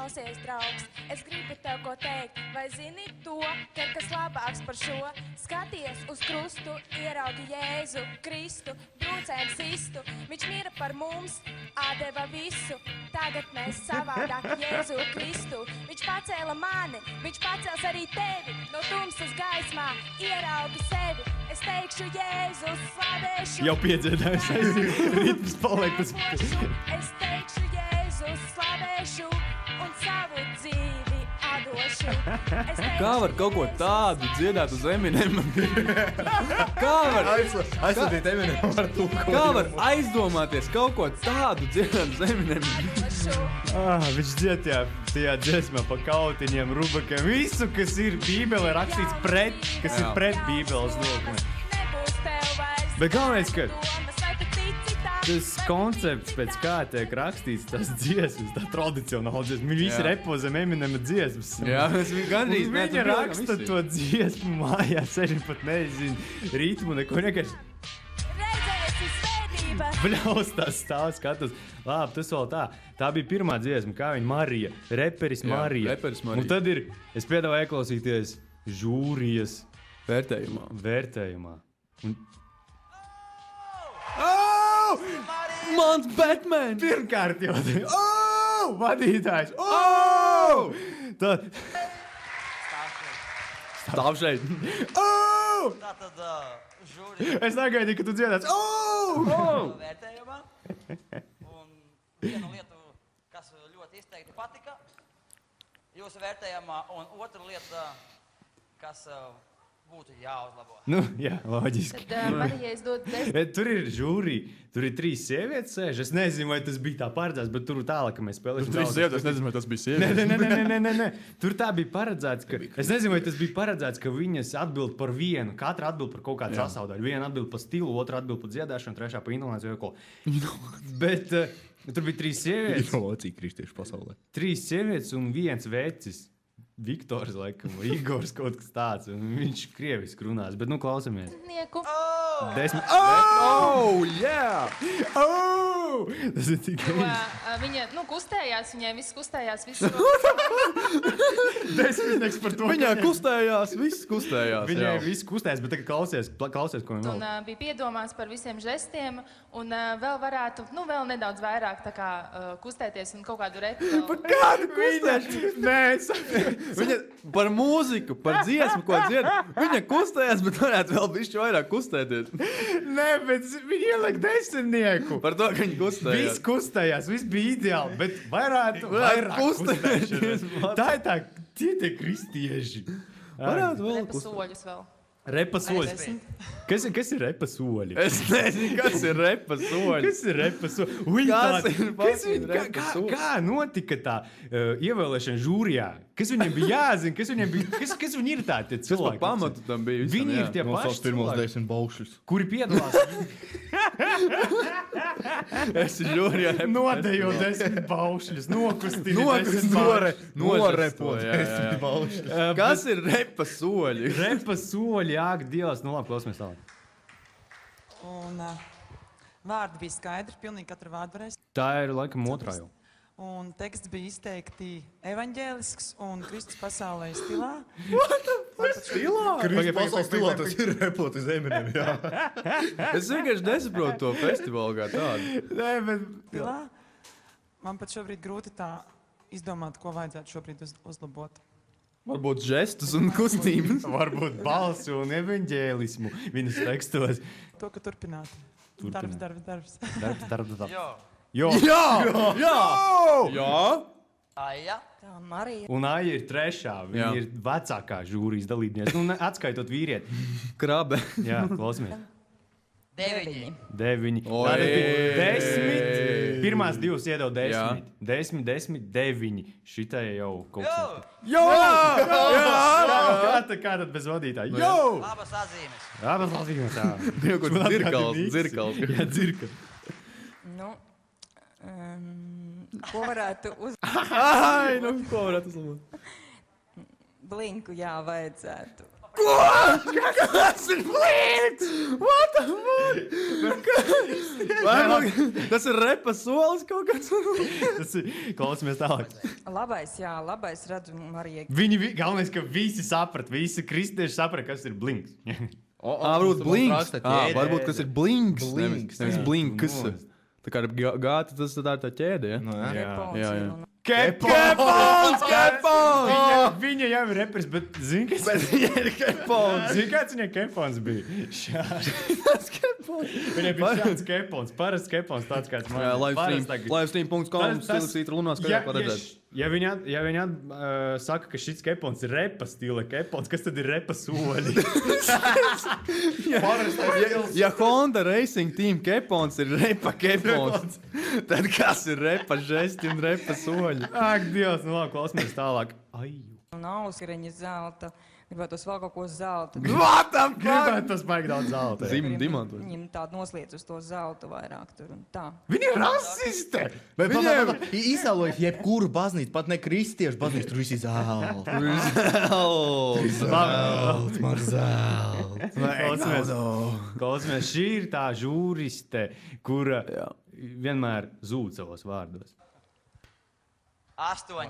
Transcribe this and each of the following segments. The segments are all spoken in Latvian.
Klausies, draugs, es gribu tev ko teikt. Vai zini to, ka ir kas labāks par šo? Skaties uz krustu, ieraugi Jēzu Kristu, brūcēm sistu. Viņš mira par mums, atdeva visu. Tagad mēs savādāk Jēzu Kristu. Viņš pacēla mani, viņš pacels arī tevi. No tumsas gaismā ieraugi sevi. Es teikšu Jēzu, slavēšu. Jau piedziedājis, ritms paliek tas. Es teikšu Jēzu, slavēšu un savu dzīvi atdošu. Kā var kaut ko tādu dziedāt uz Eminema? Kā var aizsūtīt Eminemu ar tūkojumu? Kā var aizdomāties kaut ko tādu dziedāt uz Eminema? Viņš dzied tajā dziesmā pa kautiņiem, rubakiem. Visu, kas ir Bībelē rakstīts pret, kas ir pret Bībeles nokumiem. Bet galvenais, ka tas koncepts, pēc kā tiek rakstīts tas dziesmas, tā tradicionāla dziesma. Viņi visi repo zem Eminema dziesmas. Jā, mēs gandrīz Viņa raksta to dziesmu mājās, arī pat nezinu ritmu, neko vienkārši. Bļaus tās stāv skatos. Labi, tas vēl tā. Tā bija pirmā dziesma, kā viņa Marija. Reperis Marija. Reperis Marija. Un tad ir, es piedāvāju ieklausīties žūrijas vērtējumā. Un... Oh! Mans Batman! Pirmkārt jau. Oh! Vadītājs! Oh! Tad... Stāv šeit. Oh! Tātad žūrija. Es negaidīju, ka tu dziedāts. Oh! Vērtējumā. Un viena lieta, kas ļoti izteikti patika jūsu vērtējumā, un otra lieta, kas būtu jāuzlabo. Nu, jā, loģiski. Tad Marijai es dodu 10. Tur ir žūrija, tur ir 3 sievietes sēž. Es nezinu, vai tas bija tā paredzēts, bet tur tālāk, ka mēs spēlēsim. Tur 3 sievietes, es nezinu, vai tas bija sievietes. Nē. Tur tā bija paredzēts, ka... Es nezinu, vai tas bija paredzēts, ka viņas atbild par vienu. Katra atbild par kaut kādu sasaudaļu. Viena atbild par stilu, otra atbild par dziedāšanu, trešā par intonāciju vai ko. Bet tur bija 3 sievietes. Inovācija kristiešu pasaulē. 3 sievietes un viens vecis. Viktors, laikam, vai Igors kaut kas tāds. Viņš krieviski runās, bet nu klausamies. 10. Oh, yeah! Oh! Tas ir tikai... Viņa, kustējās, viņai viss kustējās, viss... Desmitnieks par to. Viņā kustējās, viss kustējās. Viņai viss kustējās, bet tagad klausies, ko viņa Un vēl. bija piedomās par visiem žestiem, un vēl varētu, vēl nedaudz vairāk tā kā kustēties un kaut kādu repu vēl. Par kādu kustēšanu? Nē, Viņa par mūziku, par dziesmu, ko dzied. Viņa kustējās, bet varētu vēl bišķi vairāk kustēties. Nē, bet viņi ieliek 10. Par to, ka viņa kustējās. Viss kustējās, viss bija ideāli, bet vairāk kustēties. Tā ir tā, tie kristieši. Varētu vēl Repa soļus vēl. Repa soļi. Kas ir repa soļi? Es nezinu, kas ir repa soļi. Kas ir repa soļi? Kā notika tā ievēlēšana žūrijā? Kas viņiem bija jāzina? Kas viņi ir tādi cilvēki? Kas par pamatu tam bija? Viņi ir tie paši pirmos cilvēki, 10 baušļus. kuri piedalās. Es žūrijā Nodejo 10 baušļus, nokustini 10 Norepot 10 baušļus. Kas ir repa soļi? Repa soļi, āk, Dievs, nu labi, klausamies tālāk. Un vārdi bija skaidri, pilnīgi katru vārdu varēs. Tā ir laikam otrā jau. Un teksts bija izteikti evaņģēlisks un Kristus pasaulē stilā. Stilā? Kristus pasaules stilā tas ir repot uz Eminemu, jā. Es vienkārši nesaprotu to festivālu kā tādu. Nē, bet... Stilā. Man pat šobrīd grūti tā izdomāt, ko vajadzētu šobrīd uzlabot. Varbūt žestus un kustības. Varbūt balsu un evaņģēlismu viņas tekstos. To, ka turpināt. Turpināt. Darbs. Darbs. Jo. Jā! Aija. Tā Marija. Un Aija ir trešā, viņa Jā. ir vecākā žūrijas dalībniece. Nu, atskaitot vīrieti. Krabe. Jā, klausamies. 9. 9. Oi! Tātad bija 10. Pirmās 2 iedod 10. Jā. 10, 10, 9. Šitai jau kaut kas. Jā! Kā tad bez vadītāja? Jo! Labas atzīmes. Jā, bet Latvijas tā. Kaut kāds dzirkals. Jā, dzirka. Ko varētu Ai, nu, ko varētu uzlabot? Blinku, jā, vajadzētu. Ko? Kas ir blinks? What the fuck? Tas ir repa solis kaut kāds. Tas ir, klausamies tālāk. Labais, jā, labais redzu Marijai. Viņi, galvenais, ka visi saprat, visi kristieši saprat, kas ir blinks. Varbūt blinks. Varbūt kas ir blinks. Blinks, Nevis jā. blinks. Tā kā gāta, tas tā ir tā ķēde, ja? Repons, Kepons! Viņa jau ir repers, bet zini, kas Viņa ir kepons! Zini, kāds viņai kepons bija? Tas kepons! Viņai bija šāds kepons, parasts kepons, tāds kāds man. Jā, livestream.com, Silasītra lunā skatāt, var redzēt. Ja viņi saka, ka šis kepons ir repa stila kepons, kas tad ir repa soļi? Ja Honda Racing Team kepons ir repa kepons, tad kas ir repa žesti un repa soļi? Ak, Dievs, nu labi, klausamies tālāk. Ai, un auskariņa zelta. Gribētos vēl kaut ko zelta. What the fuck? gribētu tas baigi daudz zelta. Zim, dimantu. Viņam tādu nosliec uz to zeltu vairāk tur un tā. Viņi ir rasiste! Viņiem izsēlojas jebkuru baznīcu, pat ne kristiešu baznīcu, tur viss ir zelta. Man zelta. Klausamies, šī ir tā žūriste, kura vienmēr zūd savos vārdos. 8.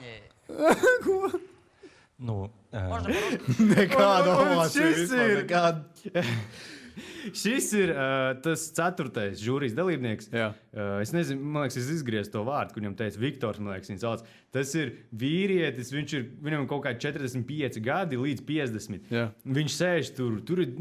Ну, Можно по-русски? Nekāda Un ovācija šis vispār, ir- nekāda. Šis ir tas 4. žūrijas dalībnieks. Jā. Es nezinu, man liekas, es izgriezu to vārdu, kur viņam teica Viktors, man liekas, viņš sauc. Tas ir vīrietis, viņam kaut kādi 45 gadi līdz 50. Jā. Viņš sēž tur ir,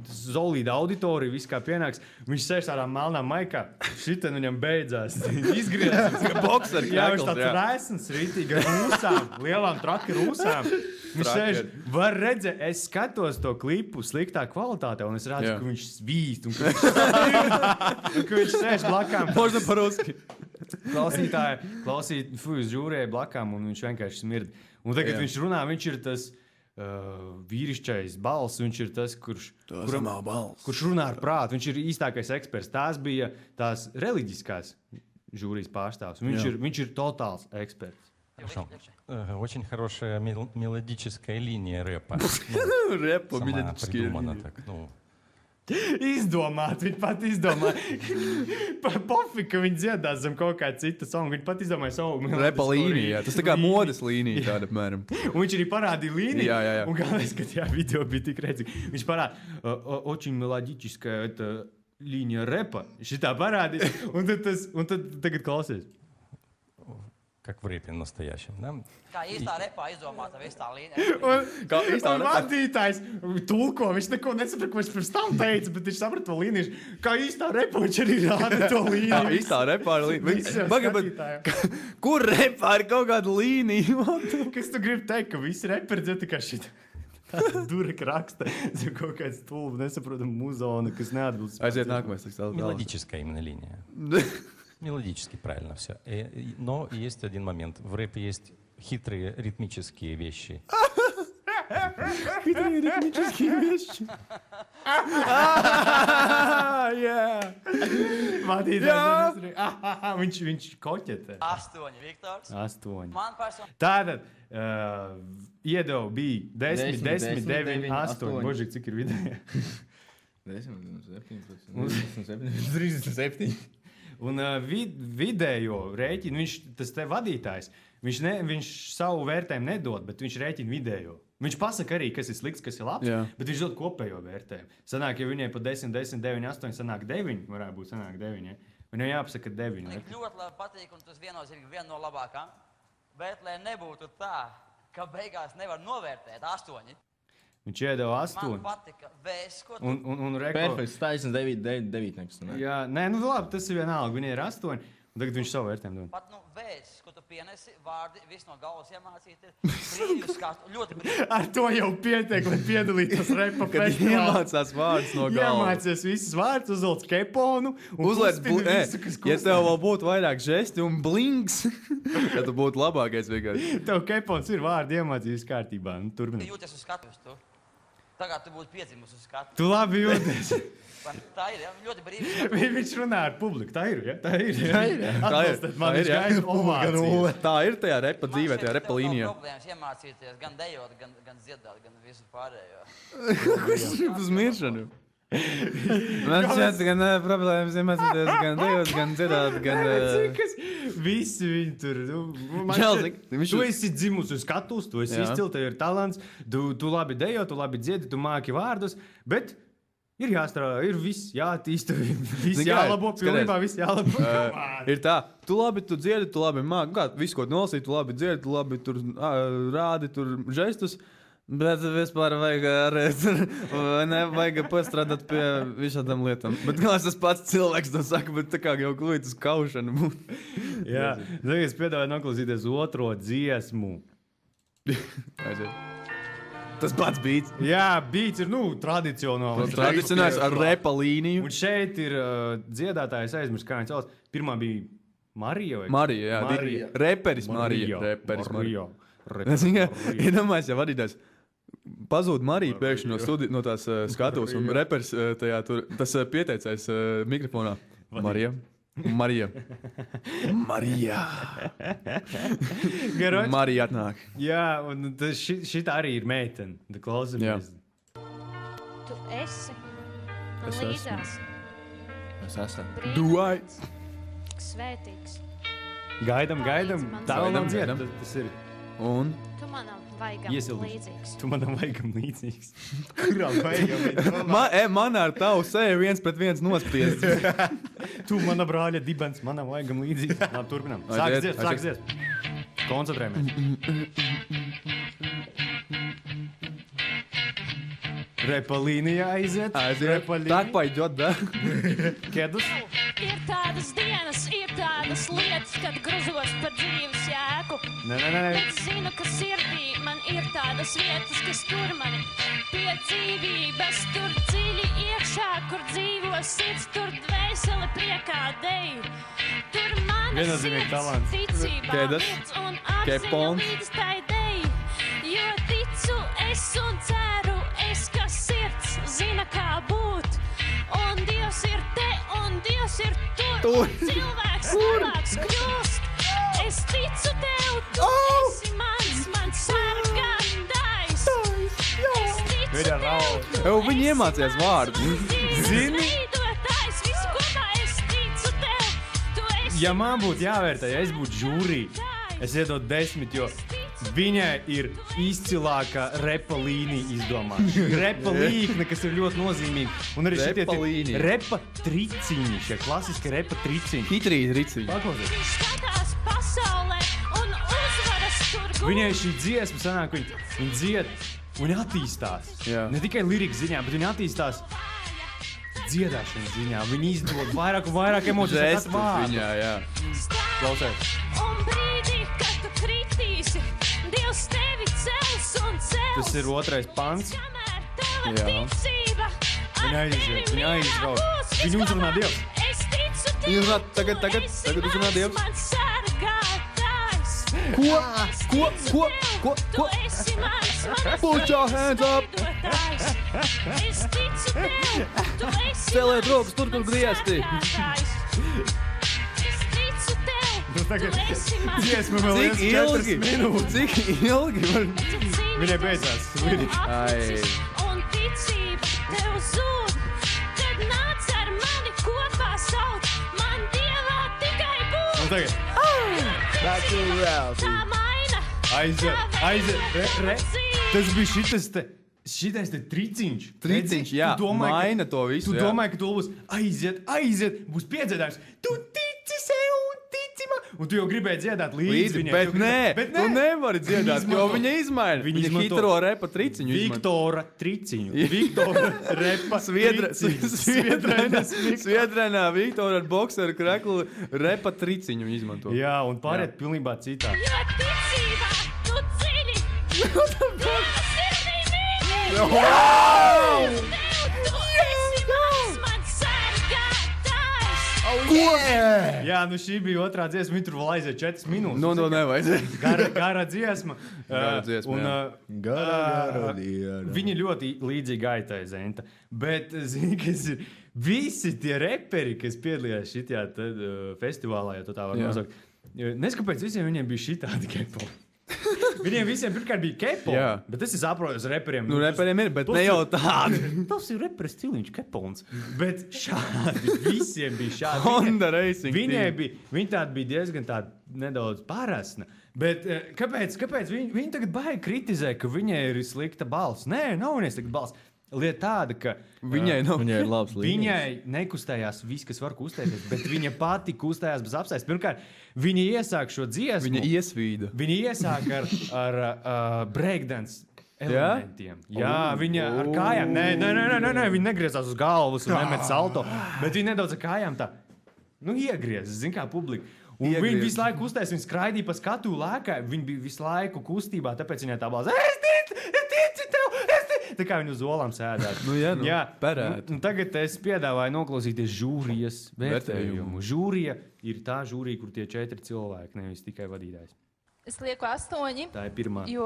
solīda auditorija, viss kā pienāks. Viņš sēž tādā melnā maikā. Šitien viņam beidzās. Izgriezās. Bokseri Jā, viņš krekls, tāds jā. rēsns, rītīgi ar rūsām, lielām traki rūsām. Viņš sēž, var redzēt, es skatos to klipu sliktā kvalitātē, un es redzu, Jā. ka viņš svīst, un ka viņš sēž blakām. Možda par-ruski. Klausīt, uz žūrēja blakām, un viņš vienkārši smird. Un tagad Jā. viņš runā, viņš ir tas vīrišķais balss, viņš ir tas, kurš runā ar prātu, viņš ir īstākais eksperts. Tās bija tās reliģiskās žūrijas pārstāvs. Viņš ir totāls eksperts. хорошо. Очень хорошая мелодическая линия рэпа. Repa, Сама miļetiski. придумана так, ну. Izdomāt, viņi pat izdomāja. Pofīgi, ka viņi dziedās zem kaut kā cita songa. Viņi pat izdomāja savu Repa līnija, jā. Tas tā kā modes līnija tāda, apmēram. Un viņš arī parādīja līniju. Jā. Un galvenais, ka tajā video bija tik redzīgi. Viņš parādīja, очень мелодическая эта линия рэпа. Šitā parādīja. Un tad tagad klausies. Как в рэпе настоящем, да? Kā īstā repā izdomāta viss tā līnija. Kā īstā Un vadītājs tulko, viņš neko nesaprata, ko viņš pirms tam teica, bet viņš saprata to līniju. Kā īstā repa, viņš arī rāda to Jā, līniju. īstā repā ir Visiem līnija. skatītājiem. Kur repā ir kaut kāda līnija? Kas tu gribi teikt, ka visi reperi dzird tikai šit? Tāda dureka raksta, zem kaut kāds tulbu, nesaprotam muzona, kas neatbilst. Aiziet nākamais. Мелодическая именно линия. Мелодически правильно все. Но есть один момент. В рэпе есть хитрые ритмические вещи. Хитрые ритмические вещи. Jā. Vadītājs, viņš koķetē. 8, Viktors. 8. Man personīgi. Tātad iedevu bija 10, 10, 9, 8. Božīgi, cik ir vidēji? 37. Un vidējo rēķinu, tas te vadītājs, viņš savu vērtējumu nedod, bet viņš rēķina vidējo. Viņš pasaka arī, kas ir slikts, kas ir labs, Jā. bet viņš dod kopējo vērtējumu. Sanāk, ja viņai pa 10, 10, 9, 8 sanāk 9, varētu būt sanāk 9, ja? Viņam jāpasaka 9. Man ļoti labi patīk, un tas viennozīmīgi viena no labākām. Bet, lai nebūtu tā, ka beigās nevar novērtēt 8, Viņš iedeva man 8. patika vēsts, ko tu... Un Perfekts, taisnība 9. Jā, nē, nu labi, tas ir vienalga. Viņai ir 8, un tagad viņš savu vērtējumu dod. Pat, vēsts, ko tu pienesi, vārdi, viss no galvas iemācīt, ir brīvs kāds, ļoti brīvs. Ar to jau pietiek, lai piedalītos repa Kad festivālā. iemācās vārdus no galvas. Iemācies visas vārds, uzvelc keponu un Uzliec, kustina visu, kas ja tev vēl būtu vairāk žesti un blinks, tad tu būtu labākais vienkārši. Tev kepons ir vārdi iemācījies kārtībā. Nu, Tu turpināt. jūties uz skatuves, tu. Tā kā tu būtu piedzimus uz skatu. Tu labi jūties. Tā ir, ja? Ļoti brīvi. Viņš runā ar publiku. Tā ir, ja? Tā ir. Tā ir. Tā ir tajā repa dzīvē, tajā repa līnijā. Problēmas iemācīties gan dejot, gan dziedāt, gan visu pārējo. Kas ir uz miršanu? Man šķiet, gan problēmas iemācīties, gan dejot, gan dziedāt, gan... Visi viņi tur... Tu esi dzimus uz skatuves, tu esi izcils, tev ir talants, tu labi dejo, tu labi dziedi, tu māki vārdus, bet ir jāstrādā, ir viss jātīsta, viss jālabo, pilnībā viss jālabo. Ir tā, tu dziedi, tu labi māki, kā visu, ko nolasīt, tu labi dziedi, tu labi tur rādi, tur žestus, bet vispār vajag pastrādāt pie visādām lietām. Bet galās tas pats cilvēks to saka, bet tā kā jau klūt uz kaušanu būtu. Jā, tagad es piedāvāju noklausīties otro dziesmu. Tas pats beats. Jā, beats ir, tradicionāls. Tradicionāls ar repa līniju. Un šeit ir dziedātājs aizmirst, kā viņš sauc. Pirmā bija Marija. Marija, jā. Reperis Marija. Iedomājies, ja vadītājs pazūd Marija pēkšņi no tās skatuves un reperis tajā tur, tas pieteicais mikrofonā. Marija. Marija atnāk. Jā, un šitā arī ir meitene. Klausamies. Tu esi man līdzās. Es esmu. Brīnums. Svētīgs. Gaidam. Tā vēl nav dzieda. Tas ir. Un? Tu manam vaigam līdzīgs. Tu manam vaigam līdzīgs. Kuram vaigam? Man ar tavu seju 1-1 nospiest. Tu mana brāļa dibens, manam vaigam līdzīgs. Labi, turpinām. Sāks dziest. Koncentrējamies. Repa līnijā aiziet. Tak paiģot, da? Kedus? Ir tādas dienas, ir tādas lietas, kad gruzos par dzīves jēku. Bet zinu, ka sirdī man ir tādas vietas, kas tur mani pie dzīvības, tur dziļi iekšā, kur dzīvo sirds, tur dvēseli priekā dej. Tur mana sirds ticībā virds un apziņa līdz tai dej. Jo ticu es un ceru es, ka sirds zina, kā būt. Un Dievs ir te, un Dievs ir tur. Cilvēks labāks kļūst. Es ticu tev, tu esi mans sargātājs. Es ticu tev, tu Viņi iemācījās vārdu. Zini? Visu kopā es ticu tev, tu esi. Ja man būtu jāvērtē, ja es būtu žūrī, es iedot 10, jo viņai ir izcilākā repa līnija izdomāta. Repa līkne, kas ir ļoti nozīmīga. Un arī šitie repa triciņi, šie klasiski repa triciņi. Hitrīt triciņi. Paklausies. Viņš skatās pasaulē un uzvaras tur gūt. Viņai šī dziesma sanāk, viņa dzied un viņa attīstās. Jā. Ne tikai lirikas ziņā, bet viņa attīstās dziedāšanas ziņā. Viņa izdod vairāk un vairāk emocijas. Žestus viņā, jā. Klausies. Un brīdī, kad tu kritīsi, Dievs tevi cels un cels. Tas ir otrais pants. Kamēr tava ticība Viņa aiziet, viņa aizbrauc. Viņa uzrunā Dievu. Es ticu tev, Viņa uzrunā, tagad uzrunā Dievu. tu esi mans sargātājs. Ko? Tu esi mans Put your hands up. veidotājs. Es ticu tev, tu esi Celiet rokas tur, kur griezti. sargātājs. Es ticu tev, Tagad tu esi mans dziesma vēl Cik 4 minūtes. Cik ilgi? Viņai beidzās. Un ticība tev zūd, kad nāc ar mani kopā saut, man Dievā tikai būt. Un tagad. Tā maina. Aiziet. Tas bija šitais te triciņš. Triciņš, jā, maina to visu. Tu domāji, ka tu būs aiziet, būs piedzēdājums. Tu tici sev un tici man. Un tu jau gribēji dziedāt līdzi viņai. Bet nē, tu nevari dziedāt, jo viņa izmaina. Viņa hitro repa triciņu izmaina. Viktora triciņu. Viktora repa Sviedrenā Viktora ar bokseru kreklu repa triciņu izmanto. Jā, un pāriet pilnībā citā. Jo ticībā tu dziļi. Dieva sirdī mīli. Tu esi mans sargātājs. Jā, nu šī bija otrā dziesma, viņa tur vēl aiziet 4 minūtes. Nu, nevajadzēja. Gara dziesma. Gara dziesma, Gara. Viņi ļoti līdzīgi aitai, Zenta. Bet, zini, kas ir visi tie reperi, kas piedalījās šitajā festivālā, ja tu tā var nosaukt. Nes, kāpēc visiem viņiem bija šitādi kepoli. Viņiem visiem pirmkārt bija kepoli, bet es saprotu reperiem. Nu, reperiem ir, bet ne jau tādi. Tas ir reperis stiliņš kepolns. Bet šādi visiem bija šādi. Honda Racing. Viņi tādi bija diezgan tādi nedaudz parasna. Bet kāpēc viņi tagad baigi kritizē, ka viņai ir slikta balss? Nē, nav viņai slikta balss. Lieta tāda, ka viņai ir labs līmenis. Viņai nekustējās viss, kas var kustēties, bet viņa pati kustējās bez apstājas. Pirmkārt, viņa iesāk šo dziesmu. Viņa iesvīda. Viņa iesāk ar breakdance elementiem. Jā, viņa ar kājām. Nē, viņa negriezās uz galvas un nemet salto, bet viņa nedaudz ar kājām tā, iegriezas, zin kā publika. Un viņa visu laiku kustēs, viņa skraidīja pa skatu lēkā, viņa bija visu laiku kustībā, tāpēc viņai tā balss, es ticu tev. Tā kā viņi uz olām sēdās. Jā, perēt. Tagad es piedāvāju noklausīties žūrijas vērtējumu. Žūrija ir tā žūrija, kur tie 4 cilvēki, nevis tikai vadītājs. Es lieku 8. Tā ir pirmā. Jo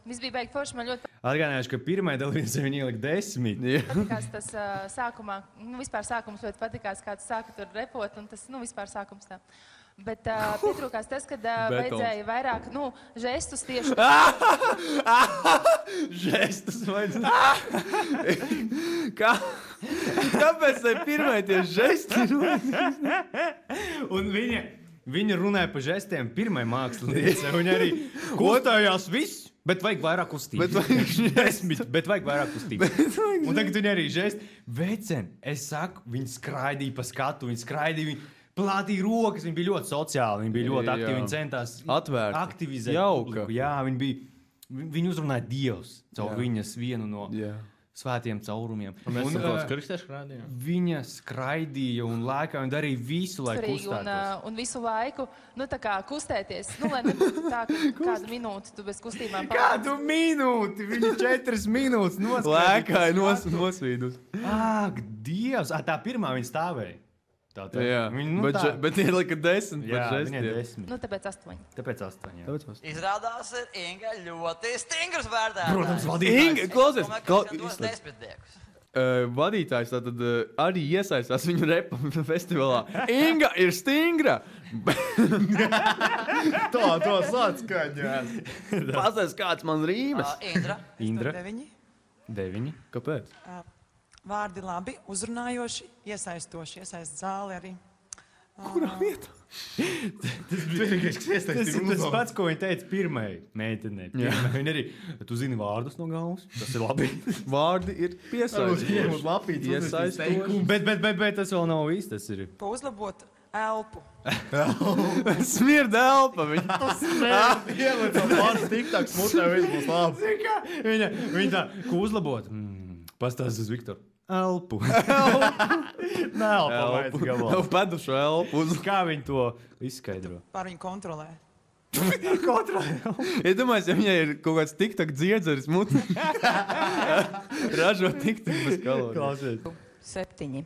viss bija beigt forši, man ļoti atgādināšu, ka pirmai dalībniecei viņi ielika 10. patikās tas sākumā, vispār sākums ļoti patikās, kā tu sāki tur repot, un tas, vispār sākums tā. Bet pietrūkās tas, kad vajadzēja vairāk, žestus tieši. Žestus vajadzēja. Kāpēc tai pirmai tie žesti? Un viņa runāja pa žestiem pirmai māksliniecei. Viņa arī kustējās viss, bet vajag vairāk kustības. Bet vajag vairāk kustības. Un tagad viņa arī žesti. Vecen, es saku, viņa skraidīja pa skatu, viņa skraidīja, plātīja rokas, viņa bija ļoti sociāla, viņa bija ļoti aktīva, viņa centās aktivizēt publiku. Jā, viņa uzrunāja Dievs caur viņas vienu no svētiem caurumiem. Viņa skraidīja un lēkā un darīja visu, lai kustētos. Un visu laiku, tā kā kustēties, lai nebūtu tā, ka kādu minūti tu bez kustībām pārēc. Kādu minūti? Viņa 4 minūtes lēkāja nosvīdus. Ak, Dievs! Tā pirmā viņa stāvēja. Jā, bet ielika 10 par žestiem. Tāpēc 8. Tāpēc 8, jā. Izrādās, ir Inga ļoti stingrs vērtētājs. Protams, vadītājs. Inga, klausies! Vadītājs tātad arī iesaistās viņu repa festivālā. Inga ir stingra! To sāckaņās. Pastāst, kāds man rīmes. Indra. 9. Kāpēc? Vārdi labi, uzrunājoši, iesaistoši, iesaist zāli arī. Kurā vietā? Tas pats, ko viņa teica pirmai meitenei. Viņa arī, tu zini vārdus no galvas, tas ir labi. Vārdi ir piesaistīti. Bet tas vēl nav viss, tas ir. Pa uzlabot elpu. Smirda elpa. Ielica vārds tiktāks mutē, viss būs labi. Viņa tā, ko uzlabot? Pastāst uz Viktoru. Elpu. Elpu. Pedušu elpu. Kā viņi to izskaidro? Pār viņu kontrolē. Es domāju, ja viņai ir kaut kāds tiktak dziedzeris mutē. Ražo tiktak bez kalorijas. 7.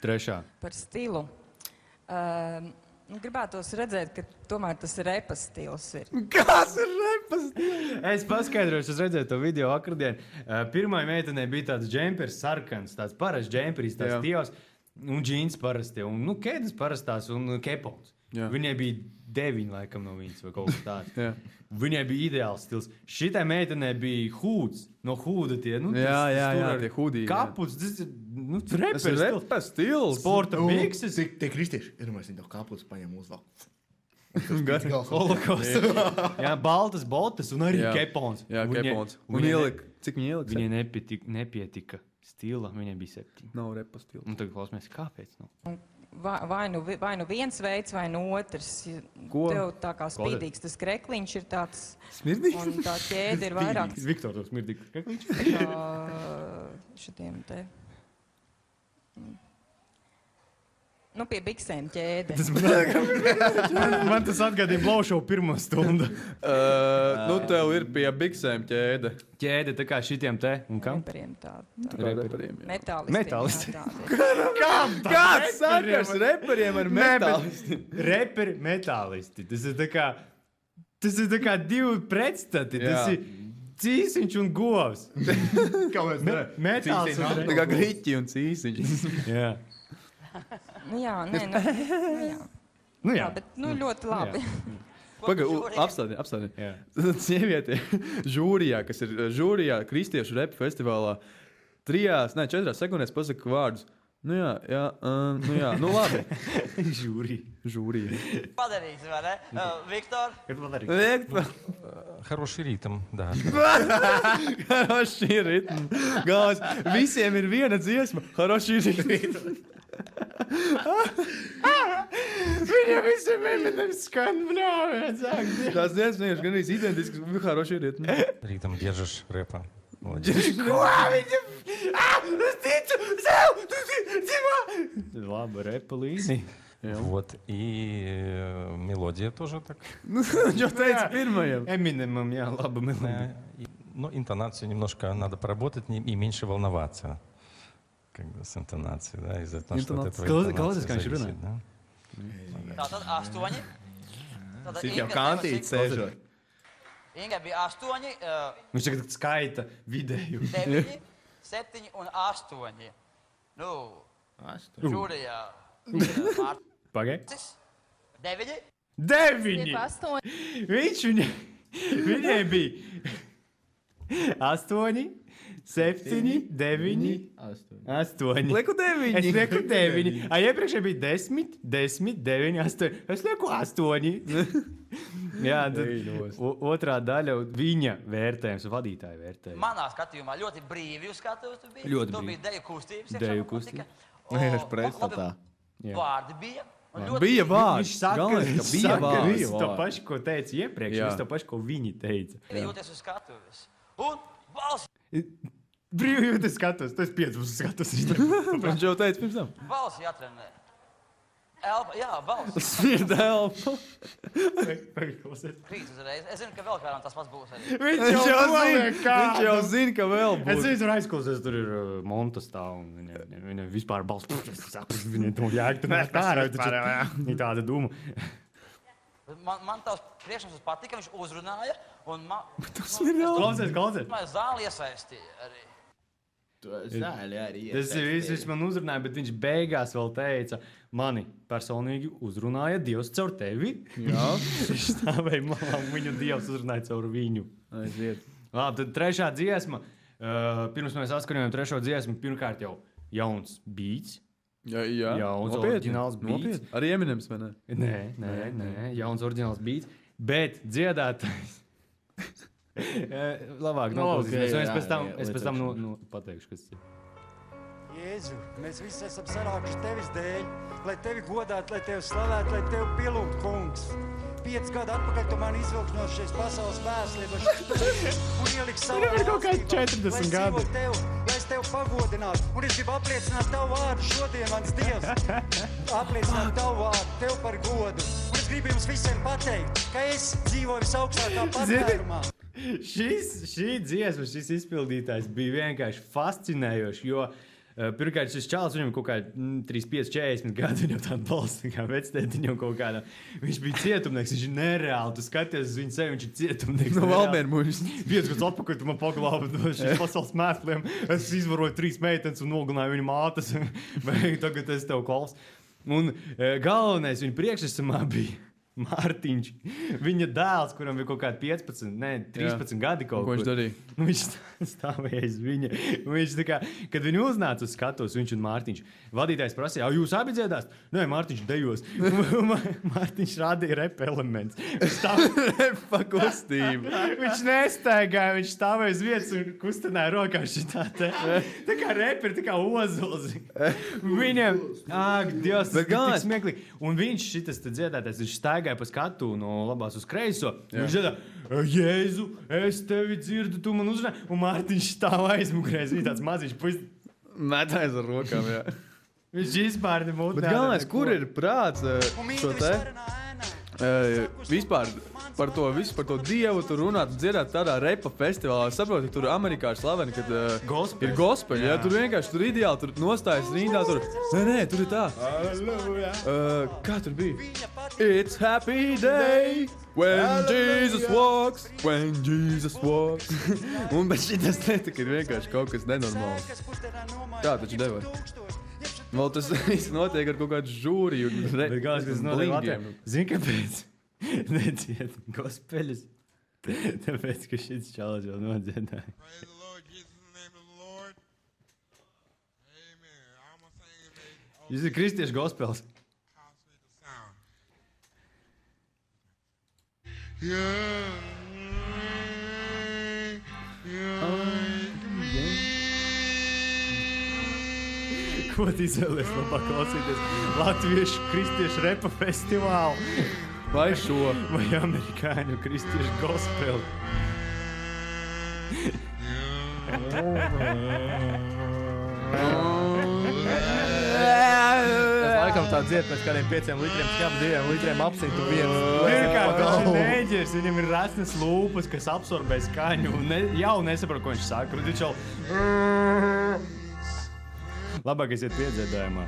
3. Par stilu. Gribētos redzēt, ka tomēr tas repas stils ir. Kas ir repas stils? Es paskaidrošu, es redzēju to video vakardien. Pirmai meitenei bija tāds džempers sarkans, tāds parasts džemperis, tāds stīvs, un džīns parastie, un kēdes parastās, un kepons. Viņai bija 9, laikam, no viņas vai kaut kas tāds. Viņai bija ideāls stils. Šitai meitenei bija hūds, no hūda tie, tie hūdī. Kaputs, tas ir, repas stils. Sporta bikses. Tie kristieši, iedomājies, viņi to kaputs paņem uzvalku. Holokosts. Jā, baltas botas un arī kepons. Jā, kepons. Un ielika, cik viņa ielika? Viņai nepietika stila, viņai bija 7. Nav repas stila. Un tagad klausamies, kāpēc? Vai nu viens veids, vai nu otrs. Tev tā kā spīdīgs tas krekliņš ir tāds. Smirdīgs? Un tā ķēde ir vairāk. Viktor, to smirdīgs krekliņš? Šitiem te. Nu, pie biksēm ķēde. Man tas atgādīja Blaušovu pirmo stundu. Tev ir pie biksēm ķēde. Ķēde tā kā šitiem te. Un kam? Reperiem tāda. Reperiem. Metālistiem. Kāds sakars reperiem ar metālistiem? Reperi metālisti. Tas ir tā kā divi pretstati. Tas ir cīsiņš un govs. Kā mēs Metāls un Tā kā griķi un cīsiņš. Jā. Nu jā, nē, jā. Nu jā. Bet, ļoti labi. Apstādi. Sieviete žūrijā, kas ir žūrijā kristiešu repa festivālā, 4 sekundēs pasaka vārdus. Nu jā, nu labi. Žūrija. Padarīts, vai ne? Viktor? Хороший ритм, да. Хороший ритм. Galvas, visiem ir viena dziesma. Хороший ритм. Viņam visiem Eminem skan, bļāviens. Tās dziesmas ir gan identiskas, хороший ритм. Ритм держишь рэпа. Молодец. Лаба, рэпа līnija. Вот, и мелодия тоже так. Jau teicu pirmajam. Eminemam, jā, laba melodija. Но интонацию немножко надо поработать и меньше волноваться. Как бы с интонацией, да, из-за того, что от этого интонация зависит, да. Tātad 8. Cik jau kantīti sēžot. Inga bija 8, Viņš tagad skaita vidēju. 9, 7 un 8. Nu, žūrijā. Pagaid. 9. 9! 8. Viņai bija 8, 7, 9, 8. Lieku 9. Es lieku 9. Iepriekšēji bija 10, 10, 9, 8. Es lieku 8. Jā, tad otrā daļa viņa vērtējums, vadītāja vērtējums. Manā skatījumā ļoti brīvi uz skatuves tu biji. Ļoti Tu brīvi. biji deju kustības. Deju kustība. Vienkārši pretstatā. Vārdi bija. Bija vārds. Viņš saka, Galvenais, ka bija vārds. visu to pašu, ko teica iepriekš, Jā. visu to pašu, ko viņi teica. Brīvi jūties uz skatuves. Un balss. Brīvi jūties skatos, tu esi 5 skatos. Viņš jau teica pirms tam. Balss jātrenē. Elpa, jā, balss. Smirda elpa. Krīt uzreiz. Es zinu, ka vēl kādam tas pats būs arī. Viņš Viņš jau zina, ka vēl Es būs. viņu tur aizklausījos, tur ir Monta stāv un viņa vispār balsts. Viņa to jēg, tur nāk ārā, taču tāda duma. Man tavs priekšnesums patika, viņš uzrunāja un Klausies. man zāli iesaistīja arī. Zāļi arī Tas ir viss, viņš man uzrunāja, bet viņš beigās vēl teica, mani personīgi uzrunāja Dievs caur tevi. Jā. Viņš stāvēja malā un viņu Dievs uzrunāja caur viņu. Aiziet. Labi, tad trešā dziesma. Pirms mēs atskaņojam trešo dziesmu, pirmkārt jau jauns beats. Jā. Jauns Nopietni. oriģināls beats. Nopietni. Arī Eminems, vai ne? Nē, jauns oriģināls beats. Bet dziedātājs. Labāk noklausīsimies. Es pēc tam pateikšu, kas ir. Jēzu, mēs visi esam sarākuši tevis dēļ, lai tevi godātu, lai tevi slavētu, lai tevi pielūgtu, kungs. 5 gadu atpakaļ tu mani izvilksi no šīs pasaules vēslības un ieliksi savā valstībā, lai es dzīvotu tev, lai es tev pagodinātu. Un es gribu apliecināt tavu vārdu šodien, mans Dievs. Apliecināt tavu vārdu, tev par godu. Un es gribu jums visiem pateikt, ka es dzīvoju visaugstākā patvērumā. Šī dziesma, šis izpildītājs bija vienkārši fascinējošs, jo pirmkārt šis čalis, viņam kaut kādi 35, 40 gadi, viņam tāda balss, kā vectēti, viņam kaut kāda, viņš bija cietumnieks, viņš ir nereāli, tu skaties uz viņu sevi, viņš ir cietumnieks. No Valmiermuļas. 5 gadus atpakaļ, tu man paglābi no šīs pasaules mēsliem, es izvaroju 3 meitenes un nogalināju viņu mātes, vai tagad es tev klausu. Un galvenais viņa priekšesamā bija Mārtiņš, viņa dēls, kuram bija kaut kādi 13 gadi kaut Ko viņš darīja? Viņš stāvēja aiz viņa. Viņš tā kā, kad viņi uznāca uz skatuves, viņš un Mārtiņš, vadītājs prasīja, jūs abi dziedās? Nē, Mārtiņš dejos. Mārtiņš rādīja rep elements. Repa kustība. Viņš nestaigāja, viņš stāvēja uz vietas un kustināja rokās šitā te. Tā kā repi ir tā kā ozols. Viņam, Dievs, tas bija tik smieklīgi. Un viņš šitas te dziedātais, viņš staigāja pa skatu no labās uz kreiso. Viņš dziedā, Jēzu, es tevi dzirdu, tu man uzrunāji. Un Mārtiņš stāv aizmugurēs, viņa tāds maziņš puisis. Mētājs ar rokām, jā. Viņš vispār nemūtē. Bet galvenais, kur ir prāts šo te? Vispār par to Dievu tur runāt, dziedāt tādā repa festivālā. Saproti, ka tur Amerikā ir slaveni, kad ir gospeļi, ja? Tur vienkārši tur ideāli, tur nostājas rindā, tur... Nē, tur ir tā. Kā tur bija? It's happy day when Jesus walks, Un bet šitas netika ir vienkārši kaut kas nenormāls. Tā taču deva. Vēl tas viss notiek ar kaut kādu žūriju. Bet galvenais, kas notiek Latvijā. Zini, kāpēc? Neciet gospeļus. Tāpēc, ka šis čalis jau nodziedāja. Jūs ir kristiešu gospels. Ko tu izvēlies labāk klausīties? Latviešu kristiešu repa festivālu? Vai šo? Vai amerikāņu kristiešu gospeli? Es laikam tā dzied pēc kādiem 5 litriem skāp, 2 litriem apsīt un 1. Pirmkārt, viņš ir neģers, viņam ir resnes lūpas, kas absorbē skaņu un jau nesaprot, ko viņš saka. Viņš jau... Labāk iet piedziedājumā.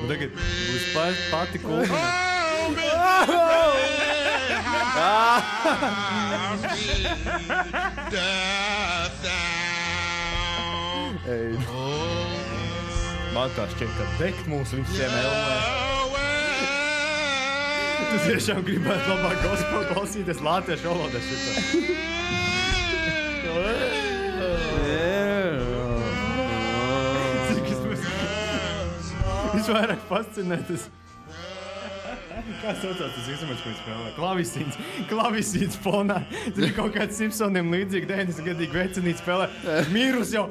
Tagad būs pati kulmina. Man tā šķiet, ka degt mūs visiem ellē. Tu tiešām gribētu labāk gospelu klausīties latviešu valodā šitā. Visvairāk fascinē tas... Kā saucās tas instruments, ko viņš spēlē? Klavisīns fonā. Tur ir kaut kāds Simpsoniem līdzīgi 90-gadīgi vecinīti spēlē. Mīrus jau...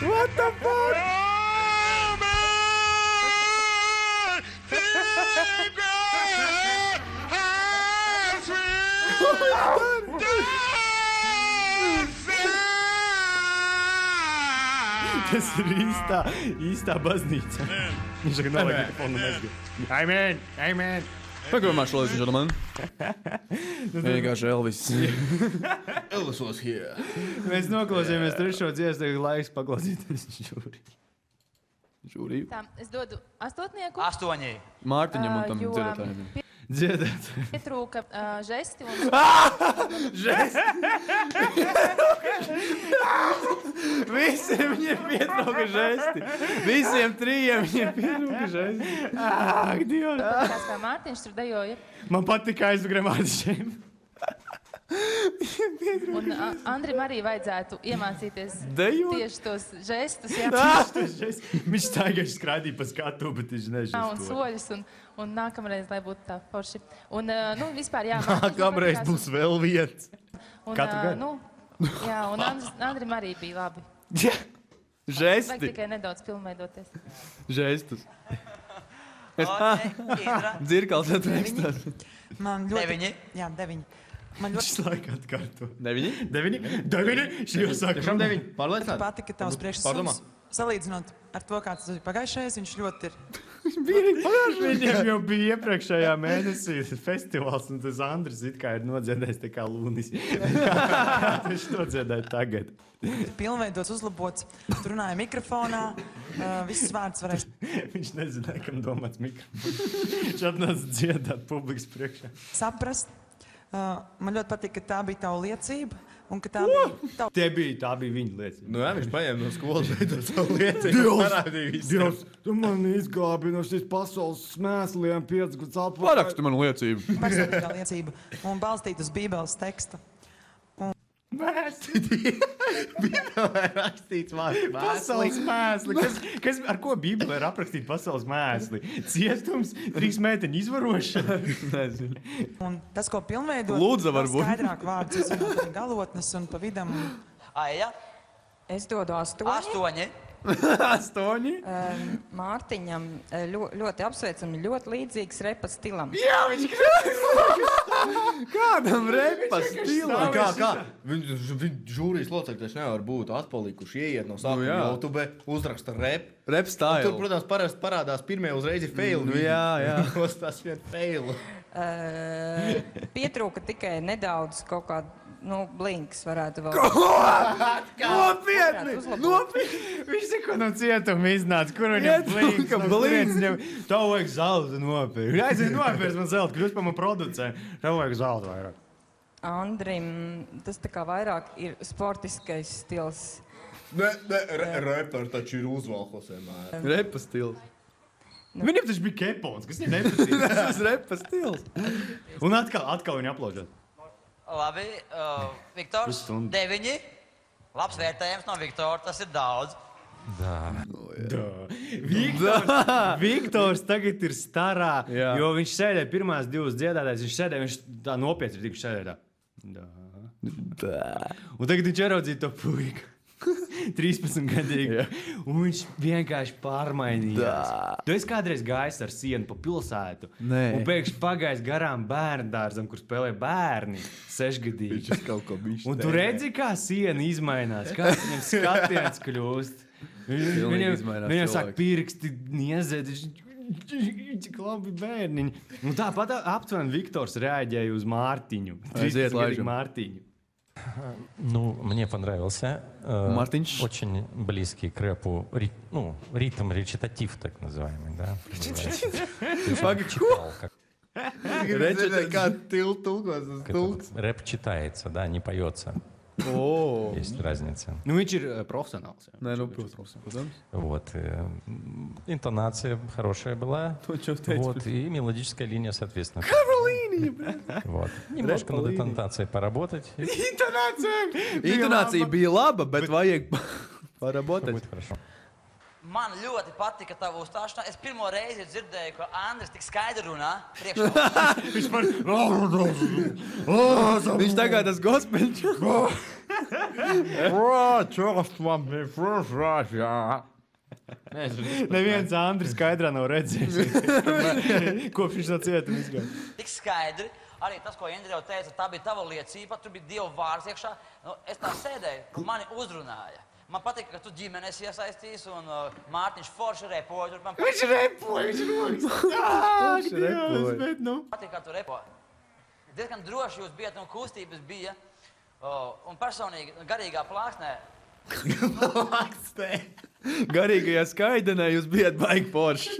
What the fuck? Tas ir īstā baznīca. Viņš tagad nolēk mikrofonu nezgu. Amen! Pagrumāšu, ladies and gentlemen. Vienkārši Elvis. Elvis was here. Mēs noklausījāmies 3. dziesmu, tagad laiks paklausīties žūriju. Tā, es dodu 8. 8. Mārtiņam un tam dziedātājiem. Dziedāt. Pietrūka žesti un... Žesti! Visiem viņiem pietrūka žesti. Visiem 3 viņiem pietrūka žesti. Ak, Dievs! Tās kā Mārtiņš tur dejoja. Man patika aizgramātišiem. Un Andrim arī vajadzētu iemācīties tieši tos žestus. Viņš staigājuši skraidīja pa skatu, bet viņš nežestoja. Un soļus, un nākamreiz, lai būtu tā forši. Un, vispār, jā. Nākamreiz būs vēl viens. Katru gadu? Jā, un Andrim arī bija labi. Žesti. Vajag tikai nedaudz pilnveidoties. Žestus. Indra. Dzirkals atvēkstās. Man ļoti... 9. Jā, 9. Man Viņš laikā atkārto. 9? 9? Šī jau saka. Tiešām 9. Pārliecināti? patika tavs priekšsums. Salīdzinot ar to, kāds tas bija pagājušais, viņš ļoti ir... Viņiem jau bija iepriekšējā mēnesī festivāls, un tas Andris it kā ir nodziedējis tā kā lūnis. Kā viņš nodziedēja tagad? Pilnveidots, uzlabots, tu runāja mikrofonā, visus vārdus varēs... Viņš nezināja, kam domāts mikrofons. Viņš atnāca dziedāt publikas priekšā. Saprast. Man ļoti patīk, ka tā bija tava liecība, un ka tā bija tava... Tā bija viņa liecība. Nu jā, viņš paņēma no skolas veidot savu liecību. Dievs, tu mani izglābi no šīs pasaules smēsliem 5 gadus atpakaļ. Parakstu manu liecību. Personīgā liecība, un balstīt uz Bībeles teksta. Bībelē rakstīts vārds Pasaules mēsli. Ar ko Bībelē ir aprakstīta pasaules mēsli? Cietums, 3 meiteņu izvarošana. Nezinu. Un tas, ko pilnveidot, Lūdza varbūt. skaidrāk vārdus, izvinot arī galotnes un pa vidam. Aija. Es dodu 8. 8. 8. Mārtiņam ļoti apsveicami, ļoti līdzīgs repa stilam. Jā, viņš kādam repa stilam? Kā? Viņa žūrijas locekļi nevar būt atpalikuši, ieiet no sākuma YouTube, uzraksta rep. Rep style. Tur, protams, parasti parādās pirmie uzreiz ir fail. Jā. Tas vien fail. Pietrūka tikai nedaudz kaut kā, blinks varētu vēl. Nopietni! Viņš tikko no cietuma iznāca, kur viņam blinks. Tev vajag zelta nopirkt. Aizvien nopirkt man zelta, kļūst pa man producē. Tev vajag zelta vairāk. Andrim, tas tā kā vairāk ir sportiskais stils. Reper taču ir uzvalkos vienmēr. Repa stils. Viņam taču bija kepons, kas viņam nepatīk. Tas ir repa stils. Un atkal viņa aplaužot. Labi, Viktors, 9. Labs vērtējums no Viktora, tas ir daudz. Viktors tagad ir starā, jo viņš sēdēja pirmās 2 dziedātājs, viņš tā nopietni ir tik sēdēja. Un tagad viņš ieraudzīja to puiku. 13 gadīgi. Un viņš vienkārši pārmainījās. Tu esi kādreiz gājis ar sienu pa pilsētu. Nē. Un pēkšņi pagājis garām bērndārzam, kur spēlē bērni 6 gadīgi. Viņš ir kaut ko bišķi. Un tu redzi, kā siena izmainās, kā viņam skatiens kļūst. Viņam sāk pirksti niezēt. Cik labi bērniņi. Un tāpat aptuveni Viktors reaģēja uz Mārtiņu. 13 gadīgu Mārtiņu. Мне понравился очень близкий к рэпу ритм, речитатив так называемый, да? Читал. Рэп читается, да, не поется. Есть разница. Viņš ir профессионалс. Вот. Интонация хорошая была. Вот. И мелодическая линия, соответственно. Вот. Немножко над интонацией поработать. Интонация bija laba, bet vajag pоработать. Будет хорошо. Man ļoti patika tava uzstāšanā. Es pirmo reizi dzirdēju, ka Andris tik skaidri runā. Viņš tagad tas gospelš. Neviens Andris skaidrā nav redzējis. Kopš viņš no cietuma izgāja. Tik skaidri. Arī tas, ko Indri jau teica, tā bija tava liecība. Tur bija Dieva vārds iekšā. Es tā sēdēju, un mani uzrunāja. Man patīk, ka tu ģimenes iesaistīs, un Mārtiņš forši repoja. Viņš repoja, viņš repoja. Patīk, kā tu repoja. Diezgan droši jūs bijat, un kustības bija. Un personīgi, garīgā plāksnē. Garīgajā skaidenē jūs bijat baigi forši.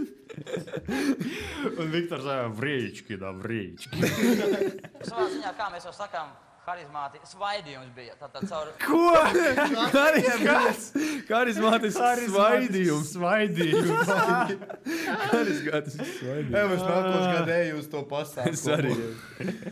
Un Viktors saka, vrīčki, da vrīčki. Savā ziņā, kā mēs jau sakām, harizmāti, svaidījums bija. Tātad caur... Ko? Harizmātisks svaidījums. Svaidījums. Harizmātisks svaidījums. Es nākos gadēju uz to pasākumu. Es arī.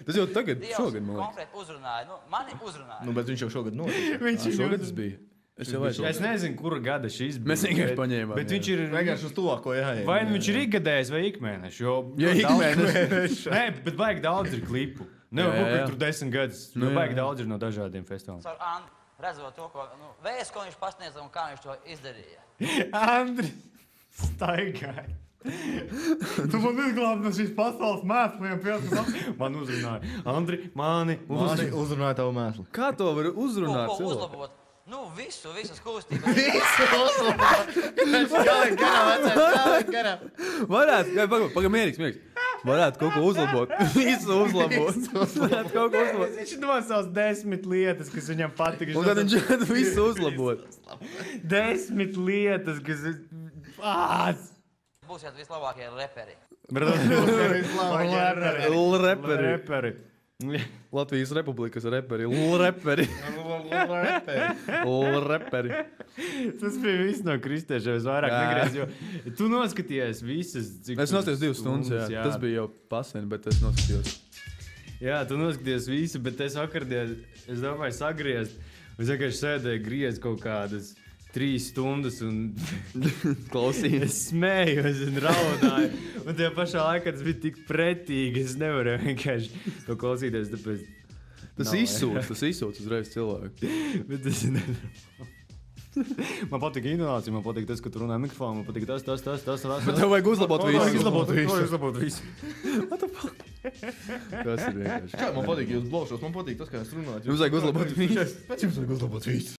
Tas jau tagad, šogad, man liekas. Konkrēti uzrunāja. Mani uzrunāja. Bet viņš jau šogad notika. Šogad tas bija. Es nezinu, kura gada šis bija. Mēs vienkārši paņēmām. Bet viņš ir... Vienkārši uz tuvāko jāiet. Vai viņš ir ikgadējs vai ikmēneši? Ja ikmēneši. Nē, bet vajag daudz ir klipu. Nevar būt, ka tur 10 gadus. Vajag daudz ir no dažādiem festivāliem. Caur Andri, redzot to, vēs, ko viņš pasniedza un kā viņš to izdarīja. Andri staigāja. Tu man izglābi no šīs pasaules mēsliem. Man uzrunāja. Andri, mani uzrunāja tavu mēslu. Kā to var uzrunāt? Ko uzlabot? Visas kustības. Varētu, mierīgs. Varētu kaut ko uzlabot. Visu uzlabot. Varētu kaut ko uzlabot. Viņš nosauc 10 lietas, kas viņam patika. Un tad viņš visu uzlabot. 10 lietas, kas... Būsiet vislabākie reperi. Reperi. Latvijas Republikas reperi. L-reperi. Tas bija viss no kristiešiem. Es vairāk negriezu, jo tu noskaties visas... Es noskatījos 2 stundas, jā. Tas bija jau pasvien, bet es noskatījos. Jā, tu noskaties visu, bet es vakardien, es domāju, sagriezt. Es vienkārši sēdēju, griezu kaut kādas 3 stundas un klausījos. Es smējos un raudāju. Un tajā pašā laikā tas bija tik pretīgi. Es nevarēju vienkārši to klausīties. Tāpēc... Tas izsūc uzreiz cilvēku. Bet tas ir nenormāli. Man patīk intonācija, man patīk tas, ka tu runā mikrofonu, man patīk tas. Bet tev vajag uzlabot visu. Uzlabot visu. Tas ir vienkārši. Kā man patīk jūs blošos, man patīk tas, kā es runāju. Jums vajag uzlabot visu. Jums vajag uzlabot visu.